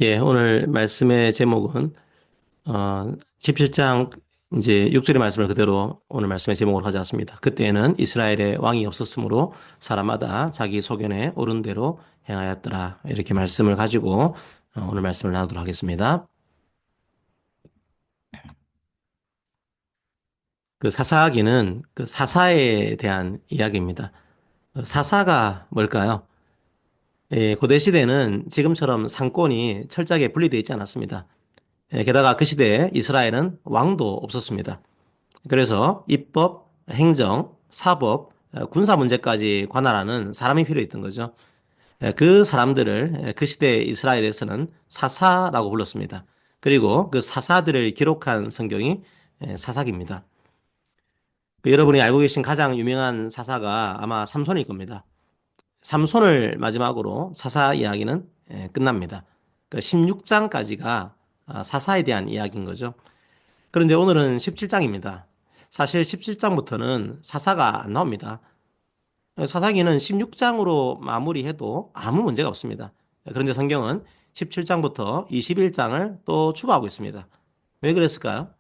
예, 오늘 말씀의 제목은 17장 이제 6절의 말씀을 그대로 오늘 말씀의 제목으로 가져왔습니다. 그때에는 이스라엘에 왕이 없었으므로 사람마다 자기 소견에 옳은 대로 행하였더라. 이렇게 말씀을 가지고 오늘 말씀을 나누도록 하겠습니다. 그 사사기는 그 사사에 대한 이야기입니다. 사사가 뭘까요? 예, 고대 시대는 지금처럼 상권이 철저하게 분리되어 있지 않았습니다. 게다가 그 시대에 이스라엘은 왕도 없었습니다. 그래서 입법, 행정, 사법, 군사 문제까지 관할하는 사람이 필요했던 거죠. 그 사람들을 그 시대 이스라엘에서는 사사라고 불렀습니다. 그리고 그 사사들을 기록한 성경이 사사기입니다. 여러분이 알고 계신 가장 유명한 사사가 아마 삼손일 겁니다. 삼손을 마지막으로 사사 이야기는 끝납니다. 그 16장까지가 사사에 대한 이야기인 거죠. 그런데 오늘은 17장입니다. 사실 17장부터는 사사가 안 나옵니다. 사사기는 16장으로 마무리해도 아무 문제가 없습니다. 그런데 성경은 17장부터 21장을 또 추가하고 있습니다. 왜 그랬을까요?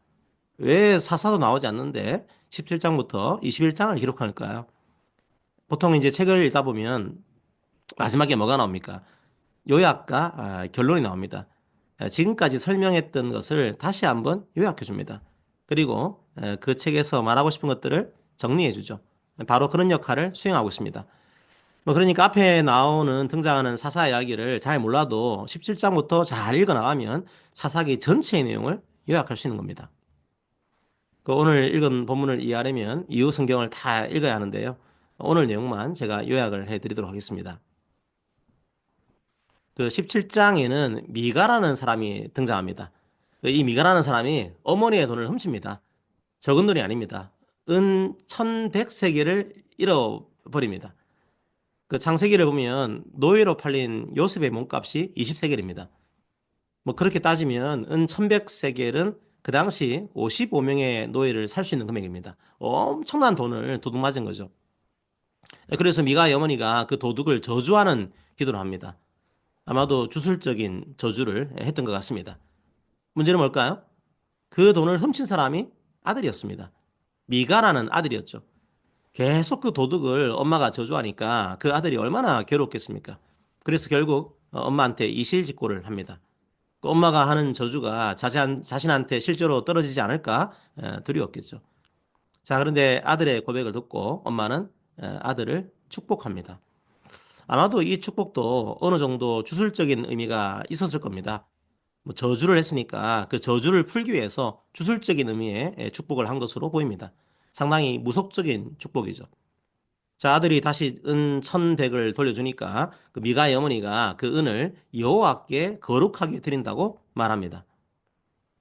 왜 사사도 나오지 않는데 17장부터 21장을 기록할까요? 보통 이제 책을 읽다 보면 마지막에 뭐가 나옵니까? 요약과 결론이 나옵니다. 지금까지 설명했던 것을 다시 한번 요약해 줍니다. 그리고 그 책에서 말하고 싶은 것들을 정리해 주죠. 바로 그런 역할을 수행하고 있습니다. 뭐 그러니까 앞에 나오는 등장하는 사사 이야기를 잘 몰라도 17장부터 잘 읽어 나가면 사사기 전체의 내용을 요약할 수 있는 겁니다. 그 오늘 읽은 본문을 이해하려면 이후 성경을 다 읽어야 하는데요. 오늘 내용만 제가 요약을 해 드리도록 하겠습니다. 그 17장에는 미가라는 사람이 등장합니다. 이 미가라는 사람이 어머니의 돈을 훔칩니다. 적은 돈이 아닙니다. 은 1100세겔을 잃어버립니다. 그 창세기를 보면 노예로 팔린 요셉의 몸값이 20세겔입니다. 뭐 그렇게 따지면 은 1100세겔은 그 당시 55명의 노예를 살 수 있는 금액입니다. 엄청난 돈을 도둑 맞은 거죠. 그래서 미가의 어머니가 그 도둑을 저주하는 기도를 합니다. 아마도 주술적인 저주를 했던 것 같습니다. 문제는 뭘까요? 그 돈을 훔친 사람이 아들이었습니다. 미가라는 아들이었죠. 계속 그 도둑을 엄마가 저주하니까 그 아들이 얼마나 괴롭겠습니까? 그래서 결국 엄마한테 이실직고를 합니다. 그 엄마가 하는 저주가 자신한테 실제로 떨어지지 않을까 두려웠겠죠. 자, 그런데 아들의 고백을 듣고 엄마는 아들을 축복합니다. 아마도 이 축복도 어느 정도 주술적인 의미가 있었을 겁니다. 뭐 저주를 했으니까 그 저주를 풀기 위해서 주술적인 의미의 축복을 한 것으로 보입니다. 상당히 무속적인 축복이죠. 자, 아들이 다시 은 1100을 돌려주니까 그 미가의 어머니가 그 은을 여호와께 거룩하게 드린다고 말합니다.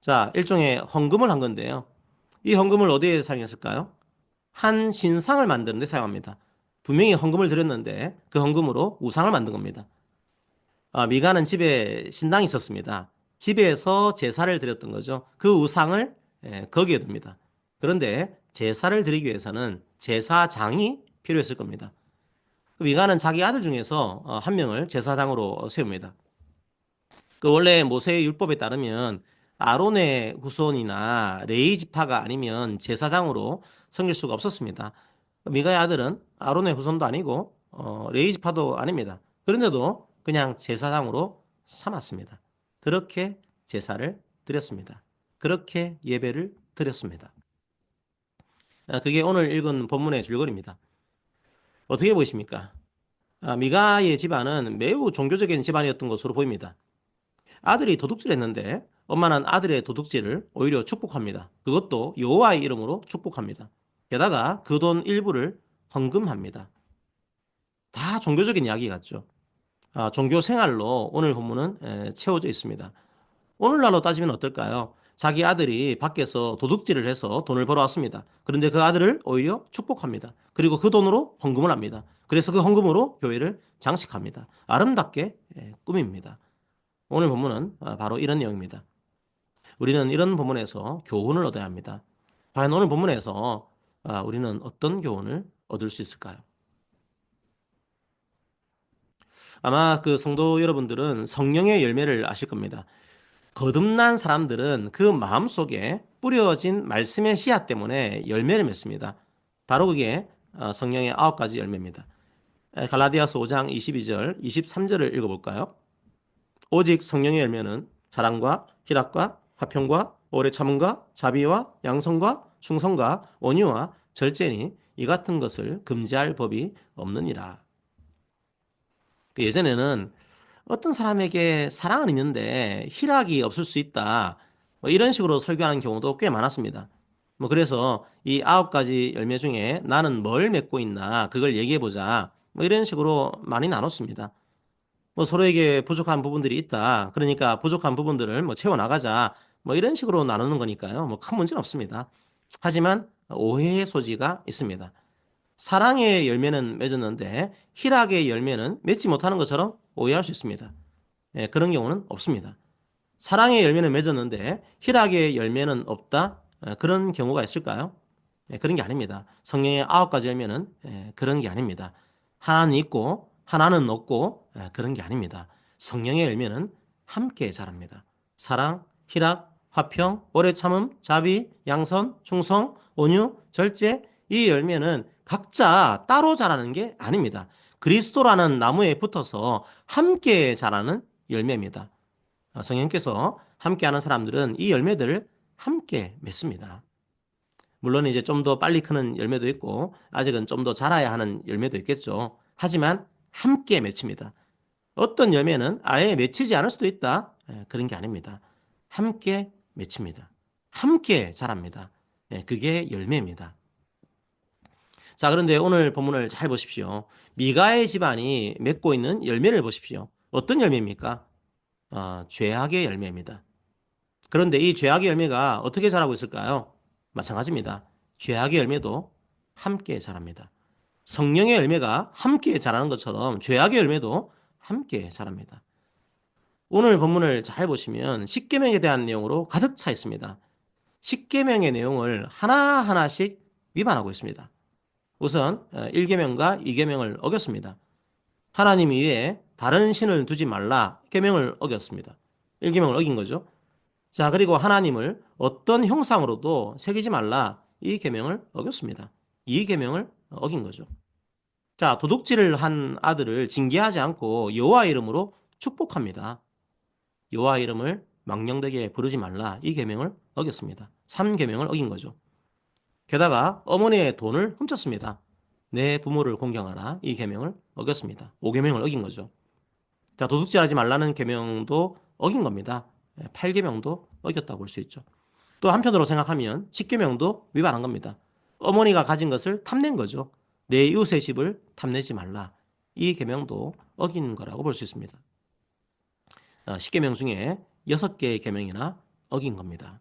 자, 일종의 헌금을 한 건데요. 이 헌금을 어디에 사용했을까요? 한 신상을 만드는 데 사용합니다. 분명히 헌금을 드렸는데 그 헌금으로 우상을 만든 겁니다. 미가는 집에 신당이 있었습니다. 집에서 제사를 드렸던 거죠. 그 우상을 거기에 둡니다. 그런데 제사를 드리기 위해서는 제사장이 필요했을 겁니다. 미가는 자기 아들 중에서 한 명을 제사장으로 세웁니다. 그 원래 모세의 율법에 따르면 아론의 후손이나 레위 지파가 아니면 제사장으로 섬길 수가 없었습니다. 미가의 아들은 아론의 후손도 아니고 레위 지파도 아닙니다. 그런데도 그냥 제사장으로 삼았습니다. 그렇게 제사를 드렸습니다. 그렇게 예배를 드렸습니다. 그게 오늘 읽은 본문의 줄거리입니다. 어떻게 보이십니까? 미가의 집안은 매우 종교적인 집안이었던 것으로 보입니다. 아들이 도둑질했는데 엄마는 아들의 도둑질을 오히려 축복합니다. 그것도 여호와의 이름으로 축복합니다. 게다가 그 돈 일부를 헌금합니다. 다 종교적인 이야기 같죠. 종교 생활로 오늘 본문은 채워져 있습니다. 오늘날로 따지면 어떨까요? 자기 아들이 밖에서 도둑질을 해서 돈을 벌어왔습니다. 그런데 그 아들을 오히려 축복합니다. 그리고 그 돈으로 헌금을 합니다. 그래서 그 헌금으로 교회를 장식합니다. 아름답게 꾸밉니다. 오늘 본문은 바로 이런 내용입니다. 우리는 이런 본문에서 교훈을 얻어야 합니다. 과연 오늘 본문에서 우리는 어떤 교훈을 얻을 수 있을까요? 아마 그 성도 여러분들은 성령의 열매를 아실 겁니다. 거듭난 사람들은 그 마음속에 뿌려진 말씀의 씨앗 때문에 열매를 맺습니다. 바로 그게 성령의 9가지 열매입니다. 갈라디아서 5장 22절, 23절을 읽어볼까요? 오직 성령의 열매는 사랑과 희락과 화평과 오래 참음과 자비와 양성과 충성과 온유와 절제니 이 같은 것을 금지할 법이 없느니라. 예전에는 어떤 사람에게 사랑은 있는데 희락이 없을 수 있다. 뭐 이런 식으로 설교하는 경우도 꽤 많았습니다. 뭐 그래서 이 9가지 열매 중에 나는 뭘 맺고 있나 그걸 얘기해 보자. 뭐 이런 식으로 많이 나눴습니다. 뭐 서로에게 부족한 부분들이 있다. 그러니까 부족한 부분들을 뭐 채워 나가자. 뭐 이런 식으로 나누는 거니까요. 뭐 큰 문제는 없습니다. 하지만 오해의 소지가 있습니다. 사랑의 열매는 맺었는데 희락의 열매는 맺지 못하는 것처럼 오해할 수 있습니다. 예, 그런 경우는 없습니다. 사랑의 열매는 맺었는데 희락의 열매는 없다? 그런 경우가 있을까요? 예, 그런 게 아닙니다. 성령의 9가지 열매는 그런 게 아닙니다. 하나는 있고 하나는 없고 그런 게 아닙니다. 성령의 열매는 함께 자랍니다. 사랑, 희락, 화평, 오래 참음, 자비, 양선, 충성, 온유, 절제 이 열매는 각자 따로 자라는 게 아닙니다. 그리스도라는 나무에 붙어서 함께 자라는 열매입니다. 성령께서 함께하는 사람들은 이 열매들을 함께 맺습니다. 물론 이제 좀 더 빨리 크는 열매도 있고 아직은 좀 더 자라야 하는 열매도 있겠죠. 하지만 함께 맺힙니다. 어떤 열매는 아예 맺히지 않을 수도 있다. 그런 게 아닙니다. 함께 맺힙니다. 함께 자랍니다. 그게 열매입니다. 자, 그런데 오늘 본문을 잘 보십시오. 미가의 집안이 맺고 있는 열매를 보십시오. 어떤 열매입니까? 죄악의 열매입니다. 그런데 이 죄악의 열매가 어떻게 자라고 있을까요? 마찬가지입니다. 죄악의 열매도 함께 자랍니다. 성령의 열매가 함께 자라는 것처럼 죄악의 열매도 함께 자랍니다. 오늘 본문을 잘 보시면 십계명에 대한 내용으로 가득 차 있습니다. 십계명의 내용을 하나하나씩 위반하고 있습니다. 우선 1계명과 2계명을 어겼습니다. 하나님 이외에 다른 신을 두지 말라 계명을 어겼습니다. 1계명을 어긴 거죠. 자, 그리고 하나님을 어떤 형상으로도 새기지 말라 이 계명을 어겼습니다. 이 계명을 어긴 거죠. 자, 도둑질을 한 아들을 징계하지 않고 여호와 이름으로 축복합니다. 여호와 이름을 망령되게 부르지 말라 이 계명을 어겼습니다. 3계명을 어긴 거죠. 게다가 어머니의 돈을 훔쳤습니다. 내 부모를 공경하라 이 계명을 어겼습니다. 5계명을 어긴 거죠. 자, 도둑질하지 말라는 계명도 어긴 겁니다. 8계명도 어겼다고 볼 수 있죠. 또 한편으로 생각하면 10계명도 위반한 겁니다. 어머니가 가진 것을 탐낸 거죠. 내 이웃의 집을 탐내지 말라. 이 계명도 어긴 거라고 볼 수 있습니다. 10계명 중에 6개의 계명이나 어긴 겁니다.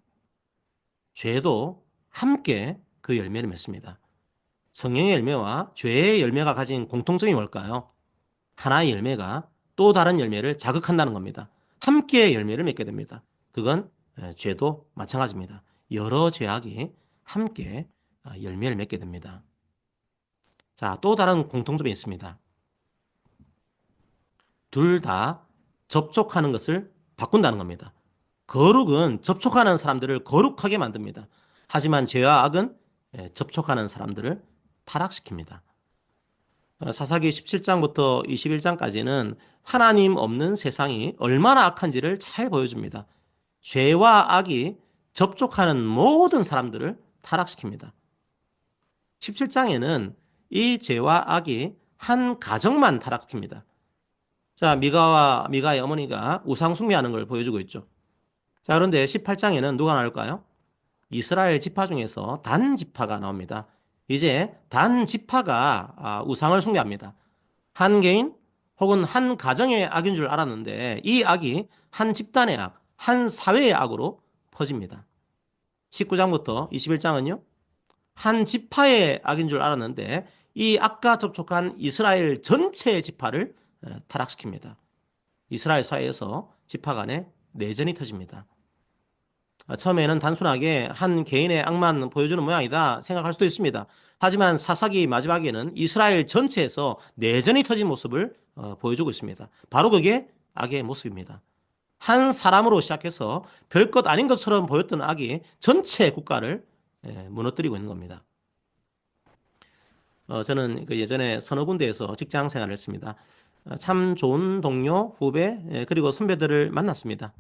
죄도 함께 그 열매를 맺습니다. 성령의 열매와 죄의 열매가 가진 공통점이 뭘까요? 하나의 열매가 또 다른 열매를 자극한다는 겁니다. 함께 열매를 맺게 됩니다. 그건 죄도 마찬가지입니다. 여러 죄악이 함께 열매를 맺게 됩니다. 자, 또 다른 공통점이 있습니다. 둘 다 접촉하는 것을 바꾼다는 겁니다. 거룩은 접촉하는 사람들을 거룩하게 만듭니다. 하지만 죄와 악은 접촉하는 사람들을 타락시킵니다. 사사기 17장부터 21장까지는 하나님 없는 세상이 얼마나 악한지를 잘 보여줍니다. 죄와 악이 접촉하는 모든 사람들을 타락시킵니다. 17장에는 이 죄와 악이 한 가정만 타락시킵니다. 자, 미가의 어머니가 우상 숭배하는 걸 보여주고 있죠. 자, 그런데 18장에는 누가 나올까요? 이스라엘 지파 중에서 단 지파가 나옵니다. 이제 단 지파가 우상을 숭배합니다. 한 개인 혹은 한 가정의 악인 줄 알았는데 이 악이 한 집단의 악, 한 사회의 악으로 퍼집니다. 19장부터 21장은요. 한 지파의 악인 줄 알았는데 이 악과 접촉한 이스라엘 전체 지파를 타락시킵니다. 이스라엘 사회에서 지파 간에 내전이 터집니다. 처음에는 단순하게 한 개인의 악만 보여주는 모양이다 생각할 수도 있습니다. 하지만 사사기 마지막에는 이스라엘 전체에서 내전이 터진 모습을 보여주고 있습니다. 바로 그게 악의 모습입니다. 한 사람으로 시작해서 별것 아닌 것처럼 보였던 악이 전체 국가를 무너뜨리고 있는 겁니다. 저는 그 예전에 서너 군데에서 직장 생활을 했습니다. 참 좋은 동료, 후배, 그리고 선배들을 만났습니다.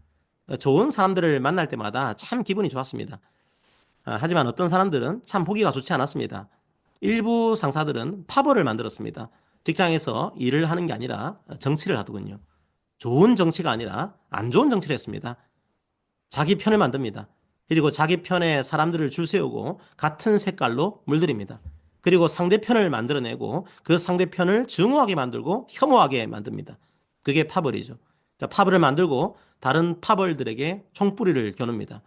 좋은 사람들을 만날 때마다 참 기분이 좋았습니다. 하지만 어떤 사람들은 참 보기가 좋지 않았습니다. 일부 상사들은 파벌을 만들었습니다. 직장에서 일을 하는 게 아니라 정치를 하더군요. 좋은 정치가 아니라 안 좋은 정치를 했습니다. 자기 편을 만듭니다. 그리고 자기 편에 사람들을 줄 세우고 같은 색깔로 물들입니다. 그리고 상대편을 만들어내고 그 상대편을 증오하게 만들고 혐오하게 만듭니다. 그게 파벌이죠. 자, 파벌을 만들고 다른 파벌들에게 총뿌리를 겨눕니다.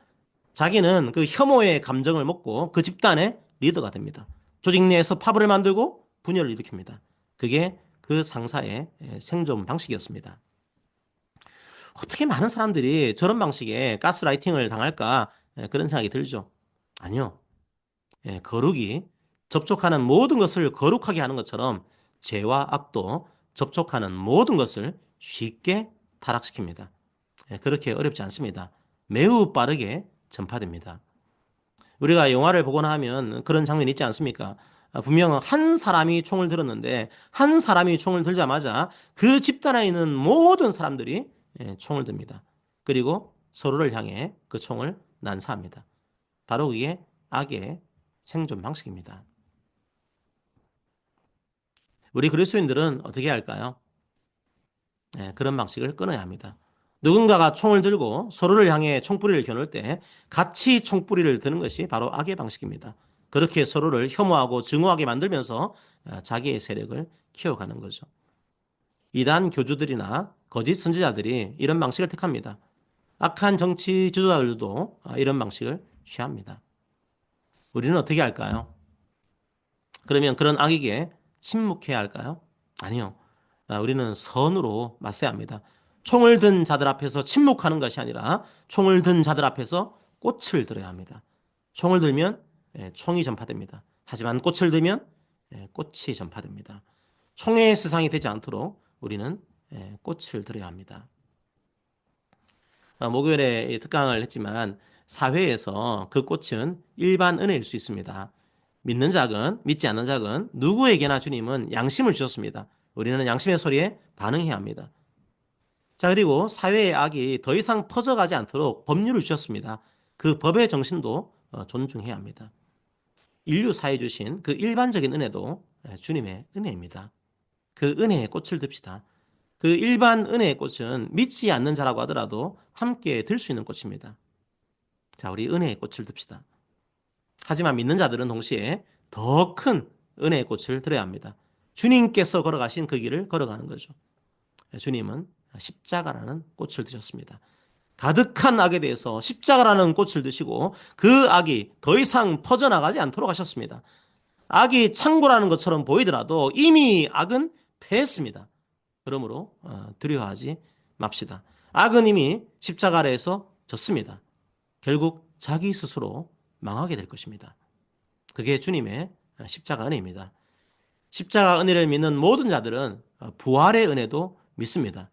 자기는 그 혐오의 감정을 먹고 그 집단의 리더가 됩니다. 조직 내에서 파벌을 만들고 분열을 일으킵니다. 그게 그 상사의 생존 방식이었습니다. 어떻게 많은 사람들이 저런 방식의 가스라이팅을 당할까 그런 생각이 들죠. 아니요. 거룩이 접촉하는 모든 것을 거룩하게 하는 것처럼 죄와 악도 접촉하는 모든 것을 쉽게 타락시킵니다. 그렇게 어렵지 않습니다. 매우 빠르게 전파됩니다. 우리가 영화를 보거나 하면 그런 장면이 있지 않습니까? 분명 한 사람이 총을 들었는데 한 사람이 총을 들자마자 그 집단에 있는 모든 사람들이 총을 듭니다. 그리고 서로를 향해 그 총을 난사합니다. 바로 그게 악의 생존 방식입니다. 우리 그리스도인들은 어떻게 할까요? 그런 방식을 끊어야 합니다. 누군가가 총을 들고 서로를 향해 총뿌리를 겨눌 때 같이 총뿌리를 드는 것이 바로 악의 방식입니다. 그렇게 서로를 혐오하고 증오하게 만들면서 자기의 세력을 키워가는 거죠. 이단 교주들이나 거짓 선지자들이 이런 방식을 택합니다. 악한 정치 지도자들도 이런 방식을 취합니다. 우리는 어떻게 할까요? 그러면 그런 악에게 침묵해야 할까요? 아니요. 우리는 선으로 맞서야 합니다. 총을 든 자들 앞에서 침묵하는 것이 아니라 총을 든 자들 앞에서 꽃을 들어야 합니다. 총을 들면 총이 전파됩니다. 하지만 꽃을 들면 꽃이 전파됩니다. 총의 세상이 되지 않도록 우리는 꽃을 들어야 합니다. 목요일에 특강을 했지만 사회에서 그 꽃은 일반 은혜일 수 있습니다. 믿는 자건 믿지 않는 자건 누구에게나 주님은 양심을 주셨습니다. 우리는 양심의 소리에 반응해야 합니다. 자, 그리고 사회의 악이 더 이상 퍼져가지 않도록 법률을 주셨습니다. 그 법의 정신도 존중해야 합니다. 인류 사회에 주신 그 일반적인 은혜도 주님의 은혜입니다. 그 은혜의 꽃을 듭시다. 그 일반 은혜의 꽃은 믿지 않는 자라고 하더라도 함께 들 수 있는 꽃입니다. 자, 우리 은혜의 꽃을 듭시다. 하지만 믿는 자들은 동시에 더 큰 은혜의 꽃을 들어야 합니다. 주님께서 걸어가신 그 길을 걸어가는 거죠. 주님은 십자가라는 꽃을 드셨습니다. 가득한 악에 대해서 십자가라는 꽃을 드시고 그 악이 더 이상 퍼져나가지 않도록 하셨습니다. 악이 창궐하는 것처럼 보이더라도 이미 악은 패했습니다. 그러므로 두려워하지 맙시다. 악은 이미 십자가 아래에서 졌습니다. 결국 자기 스스로 망하게 될 것입니다. 그게 주님의 십자가 은혜입니다. 십자가 은혜를 믿는 모든 자들은 부활의 은혜도 믿습니다.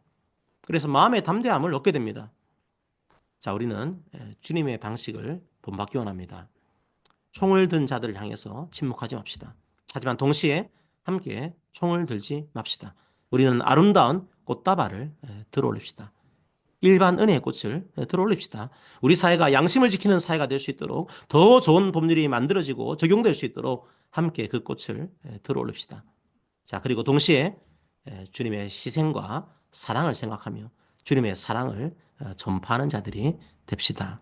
그래서 마음의 담대함을 얻게 됩니다. 자, 우리는 주님의 방식을 본받기 원합니다. 총을 든 자들을 향해서 침묵하지 맙시다. 하지만 동시에 함께 총을 들지 맙시다. 우리는 아름다운 꽃다발을 들어올립시다. 일반 은혜의 꽃을 들어올립시다. 우리 사회가 양심을 지키는 사회가 될 수 있도록 더 좋은 법률이 만들어지고 적용될 수 있도록 함께 그 꽃을 들어올립시다. 자, 그리고 동시에 주님의 희생과 사랑을 생각하며 주님의 사랑을 전파하는 자들이 됩시다.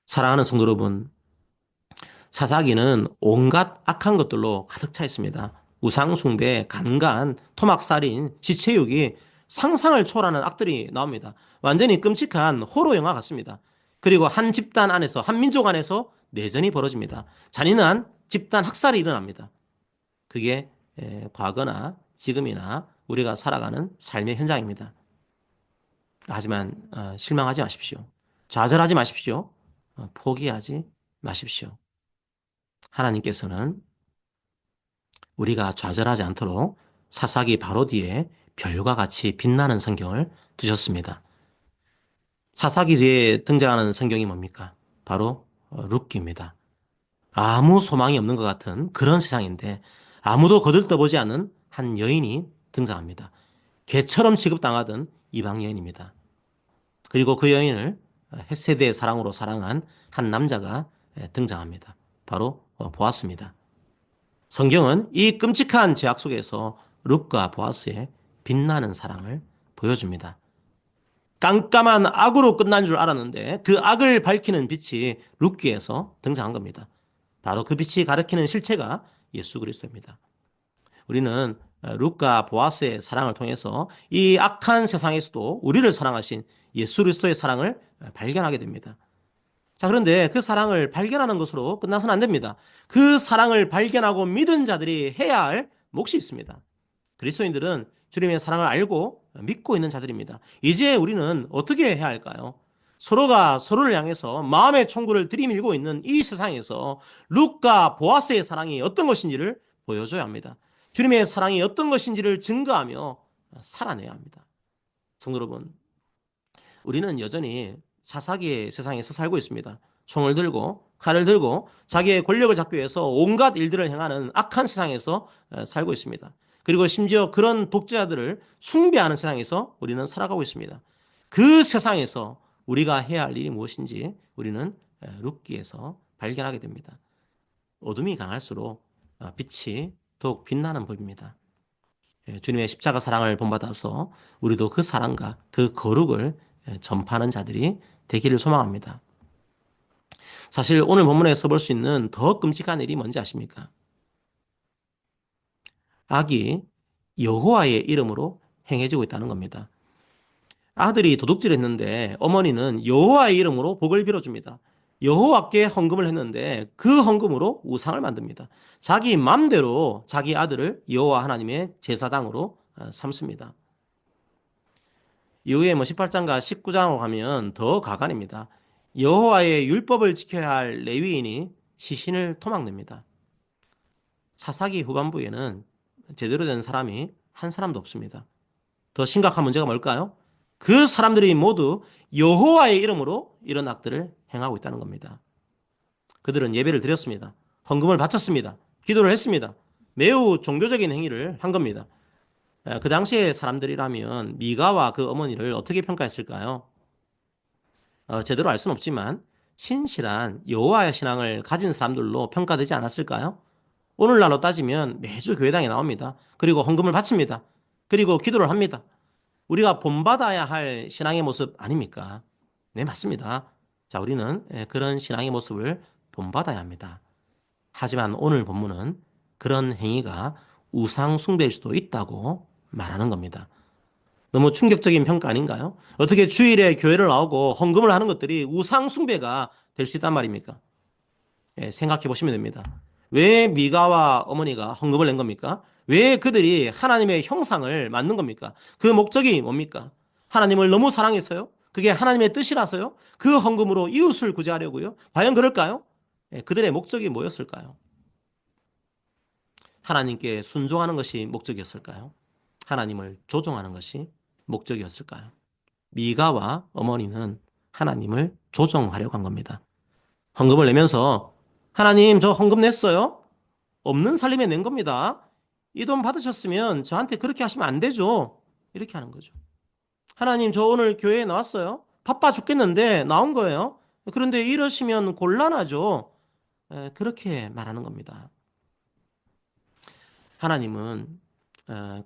사랑하는 성도 여러분, 사사기는 온갖 악한 것들로 가득 차 있습니다. 우상숭배, 간간, 토막살인, 지체육이 상상을 초월하는 악들이 나옵니다. 완전히 끔찍한 호러 영화 같습니다. 그리고 한 집단 안에서, 한 민족 안에서 내전이 벌어집니다. 잔인한 집단 학살이 일어납니다. 그게 과거나 지금이나 우리가 살아가는 삶의 현장입니다. 하지만 실망하지 마십시오. 좌절하지 마십시오. 포기하지 마십시오. 하나님께서는 우리가 좌절하지 않도록 사사기 바로 뒤에 별과 같이 빛나는 성경을 두셨습니다. 사사기 뒤에 등장하는 성경이 뭡니까? 바로 룻기입니다. 아무 소망이 없는 것 같은 그런 세상인데 아무도 거들떠보지 않는 한 여인이 등장합니다. 개처럼 취급당하던 이방 여인입니다. 그리고 그 여인을 헷세대의 사랑으로 사랑한 한 남자가 등장합니다. 바로 보아스입니다. 성경은 이 끔찍한 죄악 속에서 룻과 보아스의 빛나는 사랑을 보여줍니다. 깜깜한 악으로 끝난 줄 알았는데 그 악을 밝히는 빛이 룻기에서 등장한 겁니다. 바로 그 빛이 가리키는 실체가 예수 그리스도입니다. 우리는 룻과 보아스의 사랑을 통해서 이 악한 세상에서도 우리를 사랑하신 예수 그리스도의 사랑을 발견하게 됩니다. 자, 그런데 그 사랑을 발견하는 것으로 끝나서는 안 됩니다. 그 사랑을 발견하고 믿은 자들이 해야 할 몫이 있습니다. 그리스도인들은 주님의 사랑을 알고 믿고 있는 자들입니다. 이제 우리는 어떻게 해야 할까요? 서로가 서로를 향해서 마음의 총구를 들이밀고 있는 이 세상에서 룻과 보아스의 사랑이 어떤 것인지를 보여줘야 합니다. 주님의 사랑이 어떤 것인지를 증거하며 살아내야 합니다. 성도 여러분, 우리는 여전히 사사기의 세상에서 살고 있습니다. 총을 들고 칼을 들고 자기의 권력을 잡기 위해서 온갖 일들을 행하는 악한 세상에서 살고 있습니다. 그리고 심지어 그런 독재자들을 숭배하는 세상에서 우리는 살아가고 있습니다. 그 세상에서 우리가 해야 할 일이 무엇인지 우리는 룻기에서 발견하게 됩니다. 어둠이 강할수록 빛이 더욱 빛나는 법입니다. 주님의 십자가 사랑을 본받아서 우리도 그 사랑과 그 거룩을 전파하는 자들이 되기를 소망합니다. 사실 오늘 본문에서 볼 수 있는 더 끔찍한 일이 뭔지 아십니까? 악이 여호와의 이름으로 행해지고 있다는 겁니다. 아들이 도둑질을 했는데 어머니는 여호와의 이름으로 복을 빌어줍니다. 여호와께 헌금을 했는데 그 헌금으로 우상을 만듭니다. 자기 맘대로 자기 아들을 여호와 하나님의 제사장으로 삼습니다. 이후에 18장과 19장으로 가면 더 가관입니다. 여호와의 율법을 지켜야 할 레위인이 시신을 토막냅니다. 사사기 후반부에는 제대로 된 사람이 한 사람도 없습니다. 더 심각한 문제가 뭘까요? 그 사람들이 모두 여호와의 이름으로 이런 악들을 행하고 있다는 겁니다. 그들은 예배를 드렸습니다. 헌금을 바쳤습니다. 기도를 했습니다. 매우 종교적인 행위를 한 겁니다. 그 당시의 사람들이라면 미가와 그 어머니를 어떻게 평가했을까요? 제대로 알 수는 없지만 신실한 여호와의 신앙을 가진 사람들로 평가되지 않았을까요? 오늘날로 따지면 매주 교회당에 나옵니다. 그리고 헌금을 바칩니다. 그리고 기도를 합니다. 우리가 본받아야 할 신앙의 모습 아닙니까? 네, 맞습니다. 자, 우리는 그런 신앙의 모습을 본받아야 합니다. 하지만 오늘 본문은 그런 행위가 우상 숭배일 수도 있다고 말하는 겁니다. 너무 충격적인 평가 아닌가요? 어떻게 주일에 교회를 나오고 헌금을 하는 것들이 우상 숭배가 될 수 있단 말입니까? 생각해 보시면 됩니다. 왜 미가와 어머니가 헌금을 낸 겁니까? 왜 그들이 하나님의 형상을 만든 겁니까? 그 목적이 뭡니까? 하나님을 너무 사랑해서요? 그게 하나님의 뜻이라서요? 그 헌금으로 이웃을 구제하려고요? 과연 그럴까요? 그들의 목적이 뭐였을까요? 하나님께 순종하는 것이 목적이었을까요? 하나님을 조종하는 것이 목적이었을까요? 미가와 어머니는 하나님을 조종하려고 한 겁니다. 헌금을 내면서 하나님 저 헌금 냈어요? 없는 살림에 낸 겁니다. 이 돈 받으셨으면 저한테 그렇게 하시면 안 되죠. 이렇게 하는 거죠. 하나님 저 오늘 교회에 나왔어요. 바빠 죽겠는데 나온 거예요. 그런데 이러시면 곤란하죠. 그렇게 말하는 겁니다. 하나님은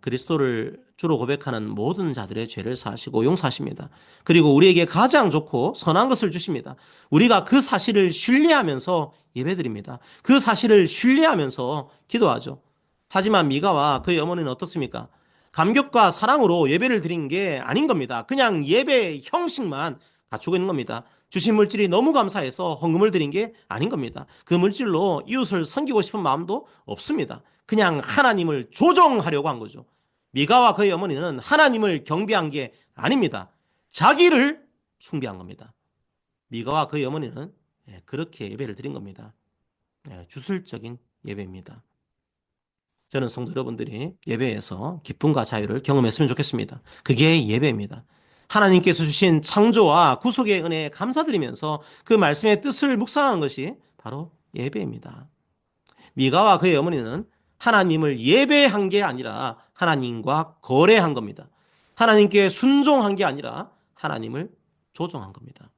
그리스도를 주로 고백하는 모든 자들의 죄를 사하시고 용서하십니다. 그리고 우리에게 가장 좋고 선한 것을 주십니다. 우리가 그 사실을 신뢰하면서 예배드립니다. 그 사실을 신뢰하면서 기도하죠. 하지만 미가와 그의 어머니는 어떻습니까? 감격과 사랑으로 예배를 드린 게 아닌 겁니다. 그냥 예배의 형식만 갖추고 있는 겁니다. 주신 물질이 너무 감사해서 헌금을 드린 게 아닌 겁니다. 그 물질로 이웃을 섬기고 싶은 마음도 없습니다. 그냥 하나님을 조종하려고 한 거죠. 미가와 그의 어머니는 하나님을 경배한 게 아닙니다. 자기를 숭배한 겁니다. 미가와 그의 어머니는 그렇게 예배를 드린 겁니다. 주술적인 예배입니다. 저는 성도 여러분들이 예배에서 기쁨과 자유를 경험했으면 좋겠습니다. 그게 예배입니다. 하나님께서 주신 창조와 구속의 은혜에 감사드리면서 그 말씀의 뜻을 묵상하는 것이 바로 예배입니다. 미가와 그의 어머니는 하나님을 예배한 게 아니라 하나님과 거래한 겁니다. 하나님께 순종한 게 아니라 하나님을 조종한 겁니다.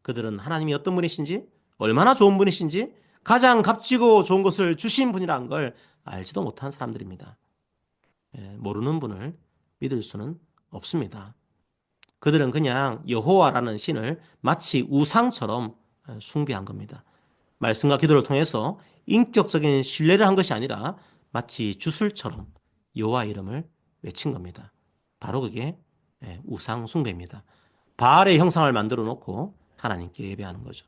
그들은 하나님이 어떤 분이신지, 얼마나 좋은 분이신지, 가장 값지고 좋은 것을 주신 분이라는 걸 알지도 못한 사람들입니다. 모르는 분을 믿을 수는 없습니다. 그들은 그냥 여호와라는 신을 마치 우상처럼 숭배한 겁니다. 말씀과 기도를 통해서 인격적인 신뢰를 한 것이 아니라 마치 주술처럼 여호와 이름을 외친 겁니다. 바로 그게 우상 숭배입니다. 바알의 형상을 만들어 놓고 하나님께 예배하는 거죠.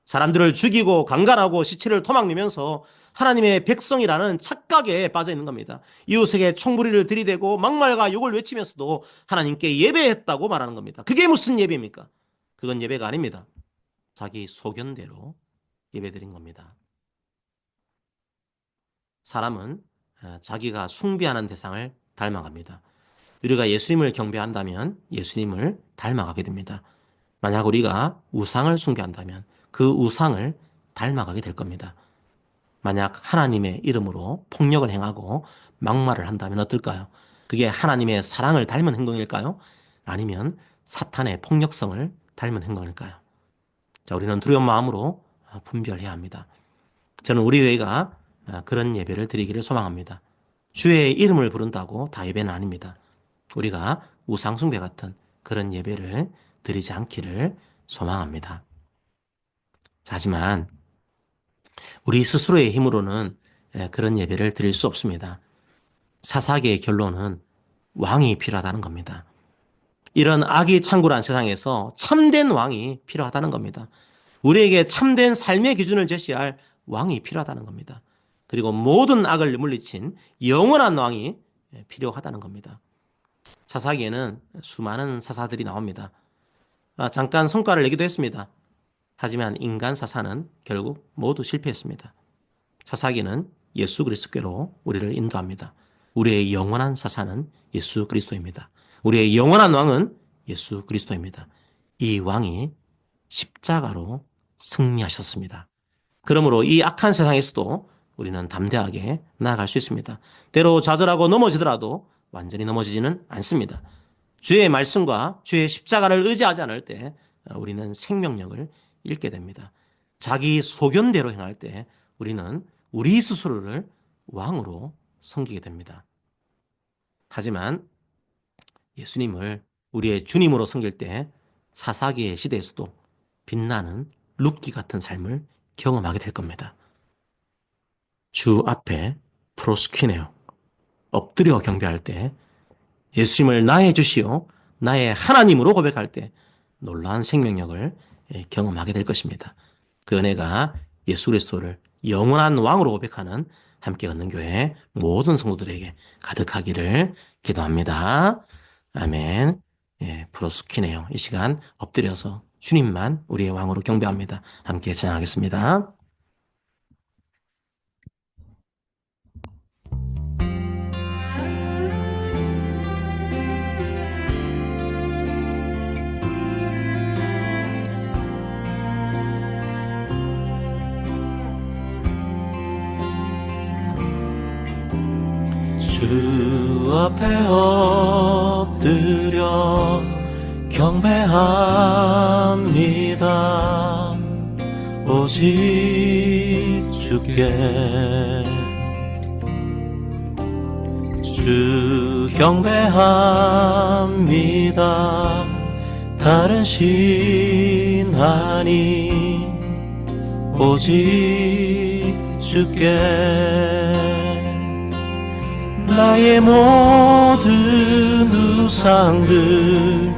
사람들을 죽이고 강간하고 시체를 토막내면서 하나님의 백성이라는 착각에 빠져 있는 겁니다. 이웃에게 총부리를 들이대고 막말과 욕을 외치면서도 하나님께 예배했다고 말하는 겁니다. 그게 무슨 예배입니까? 그건 예배가 아닙니다. 자기 소견대로 예배드린 겁니다. 사람은 자기가 숭배하는 대상을 닮아갑니다. 우리가 예수님을 경배한다면 예수님을 닮아가게 됩니다. 만약 우리가 우상을 숭배한다면 그 우상을 닮아가게 될 겁니다. 만약 하나님의 이름으로 폭력을 행하고 막말을 한다면 어떨까요? 그게 하나님의 사랑을 닮은 행동일까요? 아니면 사탄의 폭력성을 닮은 행동일까요? 자, 우리는 두려운 마음으로 분별해야 합니다. 저는 우리 교회가 그런 예배를 드리기를 소망합니다. 주의 이름을 부른다고 다 예배는 아닙니다. 우리가 우상숭배 같은 그런 예배를 드리지 않기를 소망합니다. 하지만 우리 스스로의 힘으로는 그런 예배를 드릴 수 없습니다. 사사기의 결론은 왕이 필요하다는 겁니다. 이런 악이 창궐한 세상에서 참된 왕이 필요하다는 겁니다. 우리에게 참된 삶의 기준을 제시할 왕이 필요하다는 겁니다. 그리고 모든 악을 물리친 영원한 왕이 필요하다는 겁니다. 사사기에는 수많은 사사들이 나옵니다. 잠깐 성과를 내기도 했습니다. 하지만 인간 사사는 결국 모두 실패했습니다. 사사기는 예수 그리스도께로 우리를 인도합니다. 우리의 영원한 사사는 예수 그리스도입니다. 우리의 영원한 왕은 예수 그리스도입니다. 이 왕이 십자가로 승리하셨습니다. 그러므로 이 악한 세상에서도 우리는 담대하게 나아갈 수 있습니다. 때로 좌절하고 넘어지더라도 완전히 넘어지지는 않습니다. 주의 말씀과 주의 십자가를 의지하지 않을 때 우리는 생명력을 잃게 됩니다. 자기 소견대로 행할 때 우리는 우리 스스로를 왕으로 섬기게 됩니다. 하지만 예수님을 우리의 주님으로 섬길 때 사사기의 시대에서도 빛나는 룻기 같은 삶을 경험하게 될 겁니다. 주 앞에 프로스키네요. 엎드려 경배할 때 예수님을 나의 주시오 나의 하나님으로 고백할 때 놀라운 생명력을 경험하게 될 것입니다. 그 은혜가 예수 그리스도를 영원한 왕으로 고백하는 함께 걷는 교회 모든 성도들에게 가득하기를 기도합니다. 아멘. 프로스키네요. 이 시간 엎드려서 주님만 우리의 왕으로 경배합니다. 함께 찬양하겠습니다. 주 앞에 엎드려 경배합니다. 오직 주께 주 경배합니다. 다른 신 아니 오직 주께 나의 모든 우상들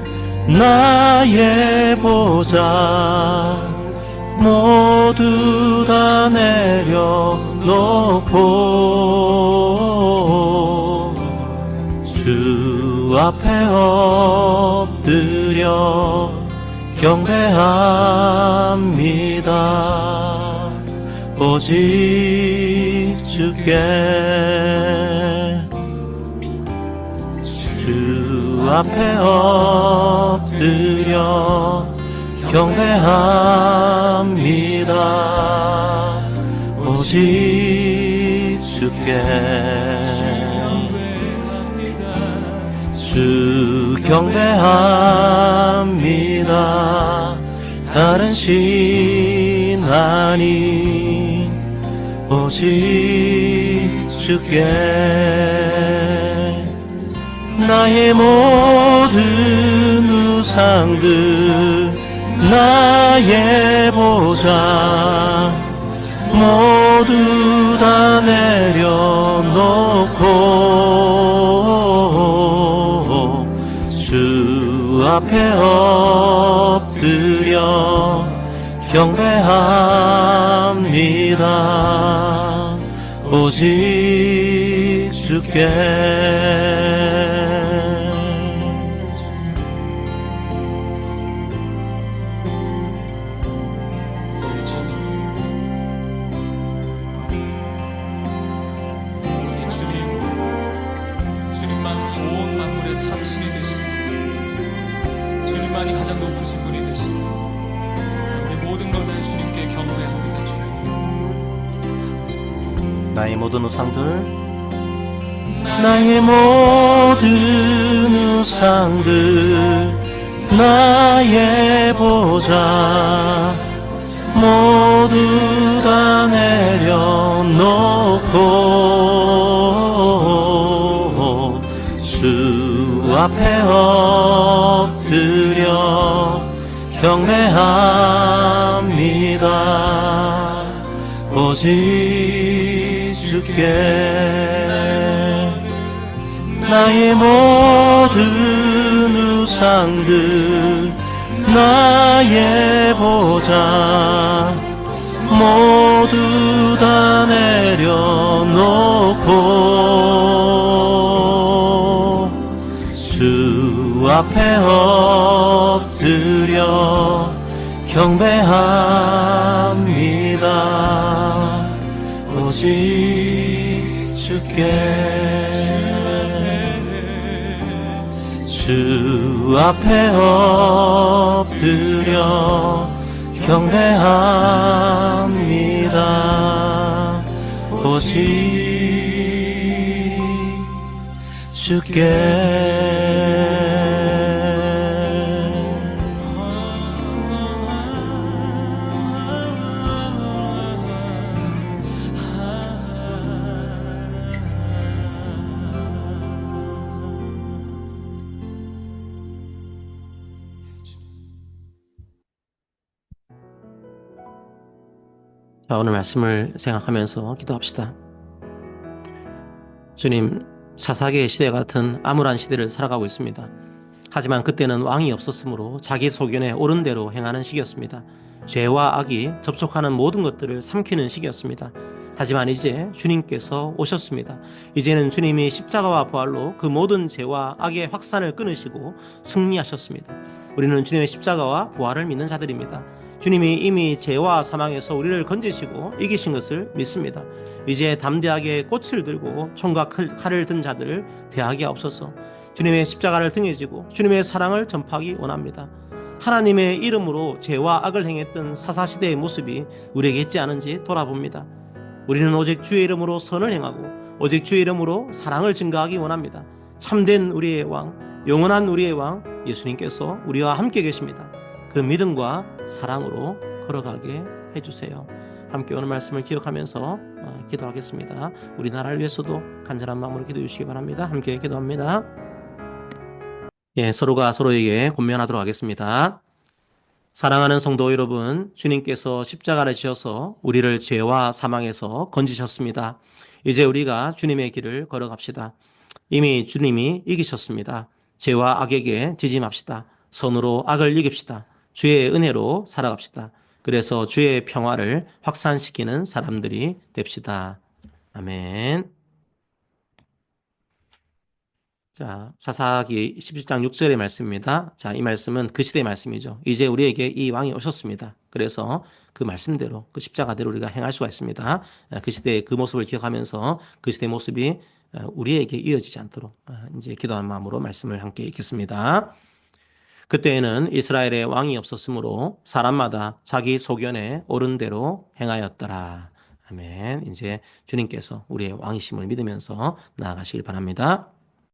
나의 보자 모두 다 내려놓고 주 앞에 엎드려 경배합니다. 오직 주께 주 앞에 엎드려 경배합니다. 오직 주께 주 경배합니다. 다른 신 아닌 오직 주께 나의 모든 우상들 나의 보좌 모두 다 내려놓고 주 앞에 엎드려 경배합니다. 오직 주께 주님만이 가장 높으신 분이 되시고 우리 모든 걸 다 주님께 경배합니다. 주님 나의 모든 우상들 나의 모든 우상들 나의 보좌 모두 다 내려놓고 주 앞에 엎드려 경배합니다. 오직 주께 나의 모든 우상들 나의 보좌 모두 다 내려놓고 주 앞에 엎드려 경배합니다. 오직 주께 주 앞에 엎드려 경배합니다. 오직 주께 자, 오늘 말씀을 생각하면서 기도합시다. 주님, 사사기의 시대 같은 암울한 시대를 살아가고 있습니다. 하지만 그때는 왕이 없었으므로 자기 소견에 옳은 대로 행하는 시기였습니다. 죄와 악이 접촉하는 모든 것들을 삼키는 시기였습니다. 하지만 이제 주님께서 오셨습니다. 이제는 주님이 십자가와 부활로 그 모든 죄와 악의 확산을 끊으시고 승리하셨습니다. 우리는 주님의 십자가와 부활을 믿는 자들입니다. 주님이 이미 죄와 사망에서 우리를 건지시고 이기신 것을 믿습니다. 이제 담대하게 꽃을 들고 총과 칼을 든 자들을 대하게 하옵소서. 주님의 십자가를 등에 지고 주님의 사랑을 전파하기 원합니다. 하나님의 이름으로 죄와 악을 행했던 사사시대의 모습이 우리에게 있지 않은지 돌아봅니다. 우리는 오직 주의 이름으로 선을 행하고 오직 주의 이름으로 사랑을 증가하기 원합니다. 참된 우리의 왕, 영원한 우리의 왕 예수님께서 우리와 함께 계십니다. 그 믿음과 사랑으로 걸어가게 해주세요. 함께 오늘 말씀을 기억하면서 기도하겠습니다. 우리나라를 위해서도 간절한 마음으로 기도해 주시기 바랍니다. 함께 기도합니다. 예, 서로가 서로에게 권면하도록 하겠습니다. 사랑하는 성도 여러분, 주님께서 십자가를 지셔서 우리를 죄와 사망에서 건지셨습니다. 이제 우리가 주님의 길을 걸어갑시다. 이미 주님이 이기셨습니다. 죄와 악에게 지지 맙시다. 선으로 악을 이깁시다. 주의 은혜로 살아갑시다. 그래서 주의 평화를 확산시키는 사람들이 됩시다. 아멘. 자, 사사기 17장 6절의 말씀입니다. 자, 이 말씀은 그 시대의 말씀이죠. 이제 우리에게 이 왕이 오셨습니다. 그래서 그 말씀대로, 그 십자가대로 우리가 행할 수가 있습니다. 그 시대의 그 모습을 기억하면서 그 시대의 모습이 우리에게 이어지지 않도록 이제 기도한 마음으로 말씀을 함께 읽겠습니다. 그때에는 이스라엘에 왕이 없었으므로 사람마다 자기 소견에 옳은 대로 행하였더라. 아멘. 이제 주님께서 우리의 왕이심을 믿으면서 나아가시길 바랍니다.